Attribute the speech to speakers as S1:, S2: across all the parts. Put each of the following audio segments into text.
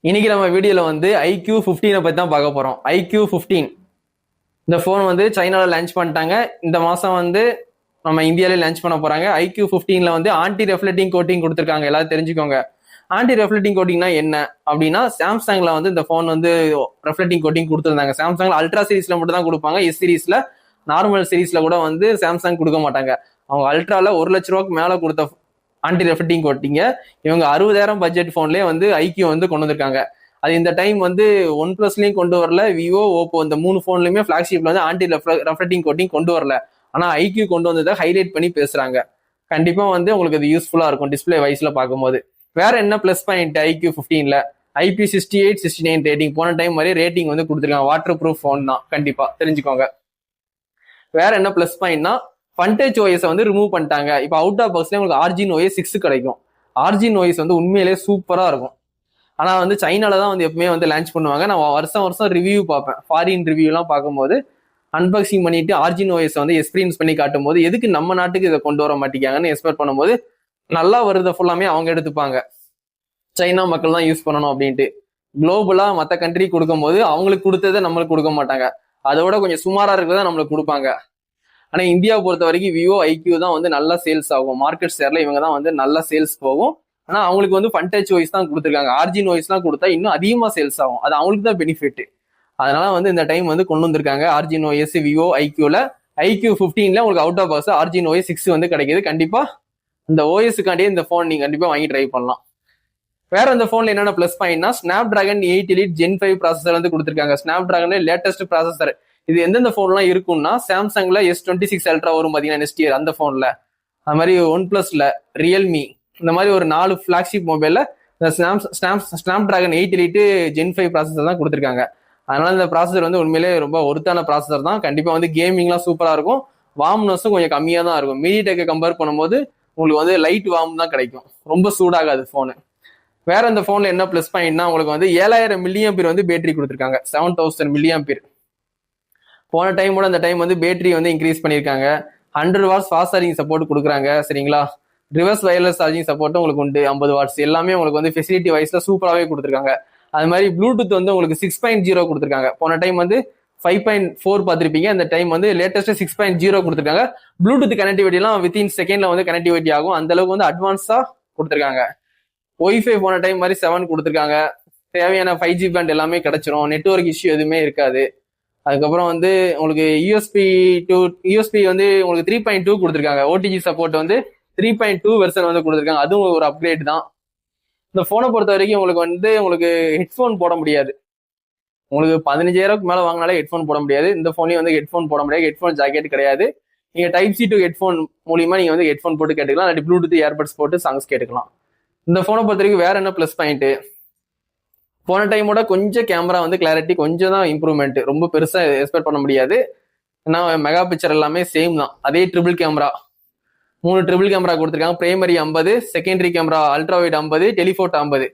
S1: இன்னைக்கு நம்ம வீடியோல வந்து iQOO 15 பத்தி தான் பார்க்க போறோம். iQOO 15 இந்த போன் வந்து சைனால லான்ச் பண்ணிட்டாங்க. இந்த மாசம் வந்து நம்ம இந்தியாவிலே லான்ச் பண்ண போறாங்க. iQOO 15ல வந்து ஆன்டி ரெஃப்ளெக்டிங் கோட்டிங் கொடுத்துருக்காங்க. எல்லாரும் தெரிஞ்சுக்கோங்க. ஆன்டி ரெஃப்ளெக்டிங் கோட்டிங்னா என்ன அப்படின்னா, சாம்சங்ல வந்து இந்த போன் வந்து ரெஃப்ளெக்டிங் கோட்டிங் கொடுத்துருந்தாங்க. சாம்சங்ல அல்ட்ரா சீரிஸ்ல மட்டும் தான் கொடுப்பாங்க. எஸ் சீரிஸ்ல நார்மல் சீரிஸ்ல கூட வந்து சாம்சங் கொடுக்க மாட்டாங்க. அவங்க அல்ட்ரால 1,00,000 மேல கொடுத்த ஆன்டி ரெஃப்ளெக்டிங் கோட்டிங்க இவங்க 60,000 பட்ஜெட் போன்லயே வந்து ஐக்கியூ வந்து கொண்டு வந்திருக்காங்க. அது இந்த டைம் வந்து ஒன் பிளஸ்லயும் கொண்டு வரல, விவோ, ஓப்போ இந்த 3 போன்லயுமே பிளாக்ஷிப்ல வந்து ஆன்டி ரெஃப்ளெக்டிங் கோட்டிங் கொண்டு வரல. ஆனா ஐக்கியூ கொண்டு வந்ததை ஹைலைட் பண்ணி பேசுறாங்க. கண்டிப்பா வந்து உங்களுக்கு அது யூஸ்ஃபுல்லா இருக்கும் டிஸ்பிளே வைஸ்ல பார்க்கும்போது. வேற என்ன plus point iQOO 15ல? IP68-69 rating. போன டைம் மாதிரி ரேட்டிங் வந்து கொடுத்துருக்காங்க. வாட்டர் ப்ரூஃப் போன் தான், கண்டிப்பா தெரிஞ்சுக்கோங்க. வேற என்ன பிளஸ் பாயிண்ட்னா, ஃபன்டச் ஓஎஸ் வந்து ரிமூவ் பண்ணிட்டாங்க. இப்போ அவுட் ஆஃப் பாக்ஸ்ல உங்களுக்கு ஆர்ஜின் ஓஎஸ் 6 கிடைக்கும். ஆர்ஜின் ஓஎஸ் வந்து உண்மையிலேயே சூப்பரா இருக்கும். ஆனா வந்து சைனால தான் வந்து எப்பவுமே வந்து லான்ச் பண்ணுவாங்க. நான் வருஷம் வருஷம் ரிவ்யூ பார்ப்பேன். ஃபாரின் ரிவ்யூ எல்லாம் பார்க்கும்போது அன்பாக்சிங் பண்ணிட்டு ஆர்ஜின் ஓஎஸ் வந்து எக்ஸ்பீரியன்ஸ் பண்ணி காட்டும் போது எதுக்கு நம்ம நாட்டுக்கு இதை கொண்டு வர மாட்டேங்காங்கன்னு எக்ஸ்பெக்ட் பண்ணும்போது நல்லா வருது ஃபுல்லாமே அவங்க எடுத்துப்பாங்க. சைனா மக்கள் தான் யூஸ் பண்ணணும் அப்படின்ட்டு. குளோபலா மற்ற கண்ட்ரி கொடுக்கும்போது அவங்களுக்கு கொடுத்ததை நம்மளுக்கு கொடுக்க மாட்டாங்க. அதோட கொஞ்சம் சுமாரா இருக்கிறத நம்மளுக்கு கொடுப்பாங்க. ஆனா இந்தியாவை பொறுத்த வரைக்கும் விவோ, ஐக்கியூ தான் வந்து நல்லா சேல்ஸ் ஆகும். மார்க்கெட் ஷேர்ல இவங்க தான் வந்து நல்லா சேல்ஸ் போகும். ஆனா அவங்களுக்கு வந்து ஃபன்டச் ஓஎஸ் தான் கொடுத்துருக்காங்க. ஆர்ஜின் ஓஎஸ் எல்லாம் கொடுத்தா இன்னும் அதிகமா சேல்ஸ் ஆகும். அது அவங்களுக்கு தான் பெனிஃபிட். அதனால வந்து இந்த டைம் வந்து கொண்டு வந்திருக்காங்க ஆர்ஜின் ஓஎஸ் விவோ, ஐக்கியூல. iQOO 15ல உங்களுக்கு out of box Origin OS 6 வந்து கிடைக்குது. கண்டிப்பா இந்த ஓஎஸ்க்காண்டியே இந்த போன் நீங்க கண்டிப்பா வாங்கி ட்ரை பண்ணலாம். வேற இந்த போன்ல என்னென்ன பிளஸ் பாயிண்ட்னா, Snapdragon 8 Elite Gen 5 processor வந்து கொடுத்துருக்காங்க. ஸ்னாப் டிராகன்ல லேட்டஸ்ட் ப்ராசஸர். இது எந்தெந்த போன்லாம் இருக்கும்னா, சாம்சங்ல S26 அல்ட்ரா வரும் பாத்தீங்கன்னா நெக்ஸ்ட் இயர் அந்த போன்ல, அது மாதிரி ஒன் பிளஸ்ல, ரியல்மி, இந்த மாதிரி ஒரு 4 பிளாக்ஷிப் மொபைல்ல இந்த snap dragon 8 Elite Gen 5 processor தான் கொடுத்துருக்காங்க. அதனால இந்த ப்ராசஸர் வந்து உண்மையிலேயே ரொம்ப ஒருத்தான ப்ராசஸர் தான். கண்டிப்பா வந்து கேமிங்லாம் சூப்பரா இருக்கும். வார்ம்னஸும் கொஞ்சம் கம்மியா தான் இருக்கும். மீடிடெக்கை கம்பேர் பண்ணும்போது உங்களுக்கு வந்து லைட் வார்ம் தான் கிடைக்கும். ரொம்ப சூடாகாது போனு. வேற இந்த போன்ல என்ன பிளஸ் பாயிண்ட்னா, உங்களுக்கு வந்து 7,000 mAh வந்து பேட்டரி கொடுத்துருக்காங்க. 7,000 mAh. போன டைமோட இந்த டைம் வந்து பேட்டரி வந்து இன்க்ரீஸ் பண்ணியிருக்காங்க. 100 வாட்ஸ் ஃபாஸ்ட் சார்ஜிங் சப்போர்ட் கொடுக்குறாங்க. சரிங்களா? ரிவர்ஸ் வயர்லெஸ் சார்ஜிங் சப்போர்ட்டும் உங்களுக்கு உண்டு. 50 வாட்ஸ் எல்லாமே உங்களுக்கு வந்து ஃபெசிலிட்டி வைஸ்ல சூப்பராகவே கொடுத்துருக்காங்க. அது மாதிரி ப்ளூடூத் வந்து உங்களுக்கு 6.0 கொடுத்துருக்காங்க. போன டைம் வந்து 5.4 பார்த்துருப்பீங்க. அந்த டைம் வந்து லேட்டஸ்ட் 6.0 கொடுத்துருக்காங்க. ப்ளூடூத் கனெக்டிவிட்டிலாம் வித்தின் செகண்ட்ல வந்து கனெக்டிவிட்டி ஆகும். அந்த அளவுக்கு வந்து அட்வான்ஸா கொடுத்துருக்காங்க. ஒய்ஃபை போன டைம் மாதிரி 7 கொடுத்துருக்காங்க. தேவையான 5G பேண்ட் எல்லாமே கிடைச்சிரும். நெட்வொர்க் இஷ்யூ எதுவுமே இருக்காது. அதுக்கப்புறம் வந்து உங்களுக்கு யூஎஸ்பி வந்து உங்களுக்கு 3.2 கொடுத்துருக்காங்க. ஓடிஜி சப்போர்ட் வந்து 3.2 வெர்ஷன் வந்து கொடுத்துருக்காங்க. அதுவும் ஒரு அப்கிரேட் தான். இந்த போனை பொறுத்த வரைக்கும் உங்களுக்கு ஹெட்ஃபோன் போட முடியாது. உங்களுக்கு 15,000 மேல வாங்கினாலே ஹெட்ஃபோன் போட முடியாது. இந்த போன்லயும் வந்து ஹெட்ஃபோன் போட முடியாது. ஹெட்ஃபோன் ஜாக்கெட் கிடையாது. நீங்க டைப்-C டு ஹெட்ஃபோன் மூலியமா நீங்க வந்து ஹெட்ஃபோன் போட்டு கேட்டுக்கலாம். இல்லாட்டி ப்ளூடூத் ஏர்பட்ஸ் போட்டு சாங்ஸ் கேட்டுக்கலாம். இந்த போனை பொறுத்த வரைக்கும் வேற என்ன பிளஸ் பாயிண்ட், போன டைமோட கொஞ்சம் கேமரா வந்து கிளாரிட்டி கொஞ்சம் தான் இம்ப்ரூவ்மெண்ட். ரொம்ப பெருசா எக்ஸ்பெக்ட் பண்ண முடியாது. ஏன்னா மெகா பிக்சர் எல்லாமே சேம் தான். அதே ட்ரிபிள் கேமரா, 3 ட்ரிபிள் கேமரா கொடுத்துருக்காங்க. Primary 50, secondary camera ultra wide 50, telephoto 50.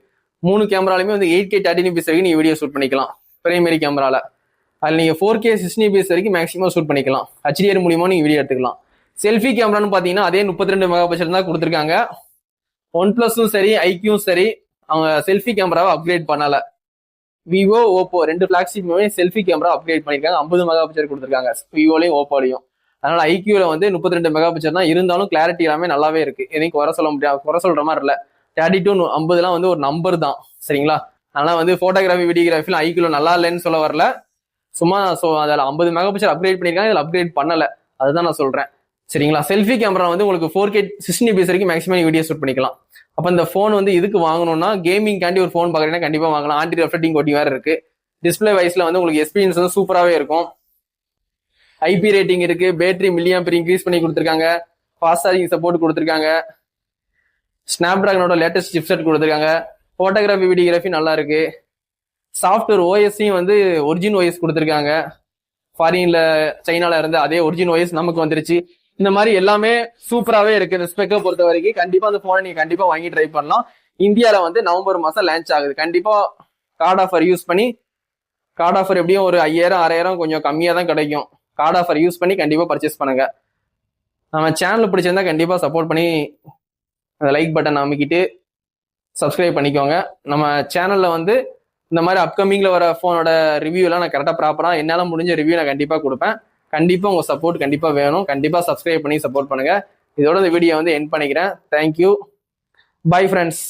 S1: 3 கேமராலுமே வந்து 8K 13fps வரைக்கும் நீங்க வீடியோ ஷூட் பண்ணிக்கலாம். பிரைமரி கேமரால அதில் நீங்க 4K 60fps வரைக்கும் மேக்ஸிமம் ஷூட் பண்ணிக்கலாம். HDR மூலியமா நீங்க வீடியோ எடுத்துக்கலாம். செல்ஃபி கேமரான்னு பாத்தீங்கன்னா அதே 32 மெகா பிக்சல் தான் கொடுத்துருக்காங்க. ஒன் பிளஸும் சரி, ஐக்கியும் சரி, அவங்க செல்ஃபி கேமராவை அப்கிரேட் பண்ணல. விவோ, ஓப்போ 2 பிளாக்ஷிப்புமே செல்ஃபி கேமரா அப்கிரேட் பண்ணிருக்காங்க. 50 மெகா பிக்சர் கொடுத்துருக்காங்க விவோலையும் ஓப்போலையும். அதனால ஐக்கியூல வந்து 32 மெகா பிக்சர் தான் இருந்தாலும் கிளாரிட்டி எல்லாமே நல்லாவே இருக்கு. எதையும் குறை சொல்ல முடியாது, குறை சொல்ற மாதிரி இல்ல. 30 to 50 வந்து ஒரு நம்பர் தான். சரிங்களா? அதனால வந்து போட்டோகிராஃபி, வீடியோகிராஃபில ஐக்கியூல நல்லா இல்லைன்னு சொல்ல வரல. சும்மா அதில் 50 மெகா பிக்சர் அப்கிரேட் பண்ணிருக்காங்க, இதில் அப்கிரேட் பண்ணல. அதுதான் நான் சொல்றேன். சரிங்களா? செல்ஃபி கேமரா வந்து உங்களுக்கு 4K 60fps வரைக்கும் மேக்ஸிமம் வீடியோ ஷூட் பண்ணிக்கலாம். அப்ப இந்த போன் வந்து இதுக்கு வாங்கணும்னா, கேமிங் காண்டி ஒரு போன் பாக்குறீங்கன்னா கண்டிப்பா வாங்கலாம். ஆன்டி ரெஃப்ளெக்டிங் கோட்டிங் வேற இருக்கு. டிஸ்பிளே வைஸ்ல வந்து உங்களுக்கு எக்ஸ்பீரியன்ஸ் வந்து சூப்பராகவே இருக்கும். ஐபி ரேட்டிங் இருக்கு. பேட்டரி மில்லியாம்பர் இன்க்ரீஸ் பண்ணி கொடுத்துருக்காங்க. ஃபாஸ்ட் சார்ஜிங் சப்போர்ட் கொடுத்துருக்காங்க. ஸ்னாப் டிராகனோட லேட்டஸ்ட் சிப்செட் கொடுத்துருக்காங்க. போட்டோகிராஃபி, வீடியோகிராஃபி நல்லா இருக்கு. சாஃப்ட்வேர் ஓஎஸ்ஸையும் வந்து ஒரிஜின் ஓஎஸ் கொடுத்துருக்காங்க. ஃபாரின்ல சைனால இருந்து அதே ஒரிஜின் ஓஎஸ் நமக்கு வந்துருச்சு. இந்த மாதிரி எல்லாமே சூப்பராகவே இருக்கு. இந்த ஸ்பெக்கை பொறுத்த வரைக்கும் கண்டிப்பா அந்த போனை நீங்க கண்டிப்பா வாங்கி ட்ரை பண்ணலாம். இந்தியாவில வந்து நவம்பர் மாசம் லான்ச் ஆகுது. கண்டிப்பா கார்டு ஆஃபர் யூஸ் பண்ணி, கார்டு ஆஃபர் எப்படியும் ஒரு 5,000 6,000 கொஞ்சம் கம்மியா தான் கிடைக்கும். கார்டு ஆஃபர் யூஸ் பண்ணி கண்டிப்பா பர்ச்சேஸ் பண்ணுங்க. நம்ம சேனல் பிடிச்சிருந்தா கண்டிப்பா சப்போர்ட் பண்ணி அந்த லைக் பட்டன் அமைக்கிட்டு சப்ஸ்கிரைப் பண்ணிக்கோங்க. நம்ம சேனல்ல வந்து இந்த மாதிரி அப்கமிங்ல வர ஃபோனோட ரிவ்யூலாம் நான் கரெக்டாக ப்ராப்பராக என்னால் முடிஞ்ச ரிவ்யூ நான் கண்டிப்பாக கொடுப்பேன். கண்டிப்பாக உங்கள் சப்போர்ட் கண்டிப்பாக வேணும். கண்டிப்பாக சப்ஸ்கிரைப் பண்ணி சப்போர்ட் பண்ணுங்க. இதோட இந்த வீடியோ வந்து எண்ட் பண்ணிக்கிறேன். தேங்க்யூ. Bye friends.